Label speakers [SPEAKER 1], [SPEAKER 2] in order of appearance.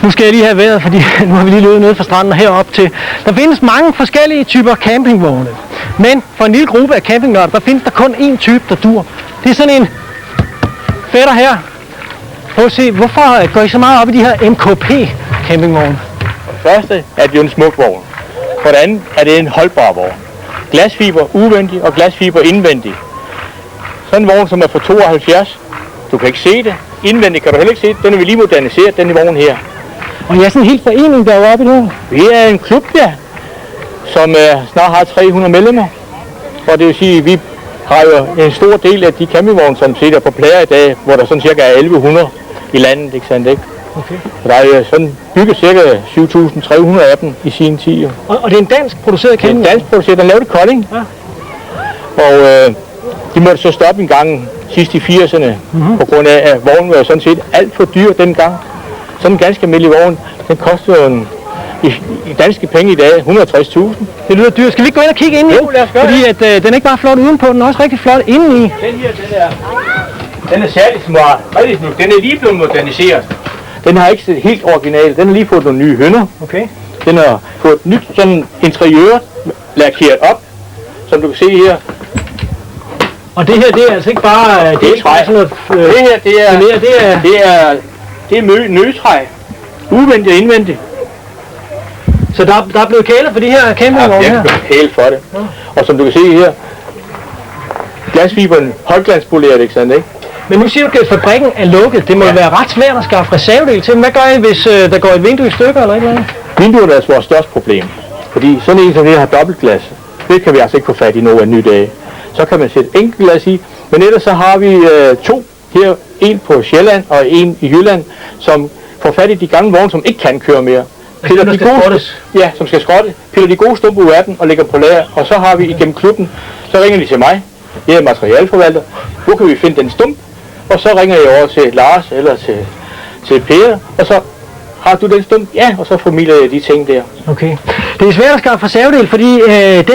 [SPEAKER 1] Nu skal jeg lige have vejret, fordi nu har vi lige løbet ned fra stranden og herop til. Der findes mange forskellige typer campingvogne. Men for en lille gruppe af campingnørder, der findes der kun én type, der dur. Det er sådan en fætter her. Prøv at se, hvorfor går I så meget op i de her MKP campingvogne?
[SPEAKER 2] For det første er det jo en smuk vogn. For det andet er det en holdbar vogn. Glasfiber udvendig og glasfiber indvendig. Sådan en vogn, som er fra 72. Du kan ikke se det. Indvendigt kan du heller ikke se det. Den er vi lige moderniseret, den vogn her.
[SPEAKER 1] Og jeg er sådan en helt forening deroppe nu.
[SPEAKER 2] Vi er en klub, ja, som snart har 300 medlemmer. Og det vil sige, at vi har jo en stor del af de campingvogne, som sidder på plader i dag, hvor der sådan cirka er 1100 i landet, ikke sandt, ikke?
[SPEAKER 1] Okay.
[SPEAKER 2] Der er jo sådan bygget cirka 7.300 af dem i sin tid.
[SPEAKER 1] Og det er en dansk produceret campingvogn?
[SPEAKER 2] Det er en dansk produceret, den lavede Kolding.
[SPEAKER 1] Ja.
[SPEAKER 2] Og de måtte så stoppe en gang sidst i 80'erne, på grund af, at vognen var sådan set alt for dyr dengang. Sådan en ganske almindelig vogn, den koster jo i danske penge i dag 160.000.
[SPEAKER 1] Det lyder dyrt. Skal vi ikke gå ind og kigge ind i?
[SPEAKER 2] Jo, lad os gøre
[SPEAKER 1] Fordi at, den er ikke bare flot udenpå, den er også rigtig flot indeni.
[SPEAKER 2] Den her, den er særlig smart. Den er lige blevet moderniseret. Den har ikke set helt original. Den har lige fået nogle nye hønder.
[SPEAKER 1] Okay.
[SPEAKER 2] Den har fået nyt sådan interiør lakeret op, som du kan se her.
[SPEAKER 1] Og det her, det er altså ikke bare...
[SPEAKER 2] Det er træ.
[SPEAKER 1] Sådan noget,
[SPEAKER 2] det her, det er nøgetræ. Udvendigt og indvendigt.
[SPEAKER 1] Så der er blevet kælet for de her campingvogne her?
[SPEAKER 2] Ja, det er helt for det. Ja. Og som du kan se her, glasfiberen højglanspoleret, ikke sandt, ikke?
[SPEAKER 1] Men nu siger du, at fabrikken er lukket. Det må være ret svært at skaffe reservedel til. Hvad gør I, hvis der går et vindue i stykker eller et eller andet?
[SPEAKER 2] Vinduerne er altså vores største problem. Fordi sådan en som det har dobbeltglas, det kan vi altså ikke få fat i nogle af nye dage. Så kan man sætte enkelt glas i. Men ellers så har vi to her. En på Sjælland og en i Jylland, som får fat i de gamle vogne, som ikke kan køre mere. Piller de gode, ja, som skal skrotte. Piller de gode stumper ud af den og lægger på lager. Og så har vi igennem klubben, så ringer de til mig. Jeg er materialforvalter. Hvor kan vi finde den stump? Og så ringer jeg over til Lars eller til Per, og så har du den stump? Ja, og så formidler jeg de ting der.
[SPEAKER 1] Okay. Det er svært at skaffe reservedel, fordi den